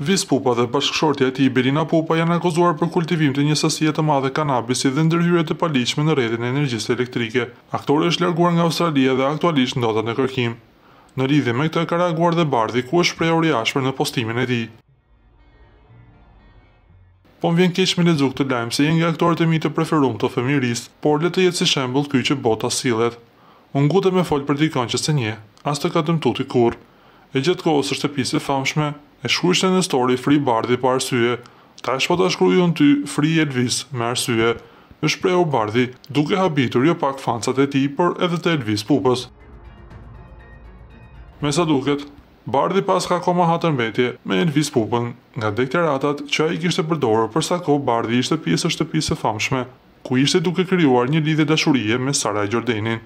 Vis Pupa dhe bashkëshortja e tij Belina Pupa janë akuzuar për kultivim të një sasie të madhe kanabisi dhe ndërhyrje të paligjshme në rrjetin e energjisë elektrike. Aktori është larguar nga Australia dhe aktualisht ndodhet në kërkim. Në lidhje me këtë ka reaguar dhe Bardhi, ku është shprehur i ashpër në postimin e tij. Po më vjen keq me lexu këtë lajm se je nga aktorët e mi të preferuar të fëmijërisë, por le të jetë si shembull ky që bota sillet. Unë ngutem me fol për dikon që se njeh, as të ka dëmtuti kurrë. E gjatë kohës është shtëpisë e famshme, e shkruajshte në story Free Bardhi pa arsye. Tash po ta shkruaj unë ty Free Elvis me arsye. Është shprehur Bardhi, duke habitur jo pak fansat e tij, por edhe të Elvis Pupës. Me sa duket, Bardhi pas ka akoma hatërmbetje me Elvis Pupën, nga deklaratat që ai kishte përdorur për sa kohë Bardhi ishte pjesë e shtëpisë së famshme, ku ishte duke krijuar një lidhje dashurie me Sara Gjordanin.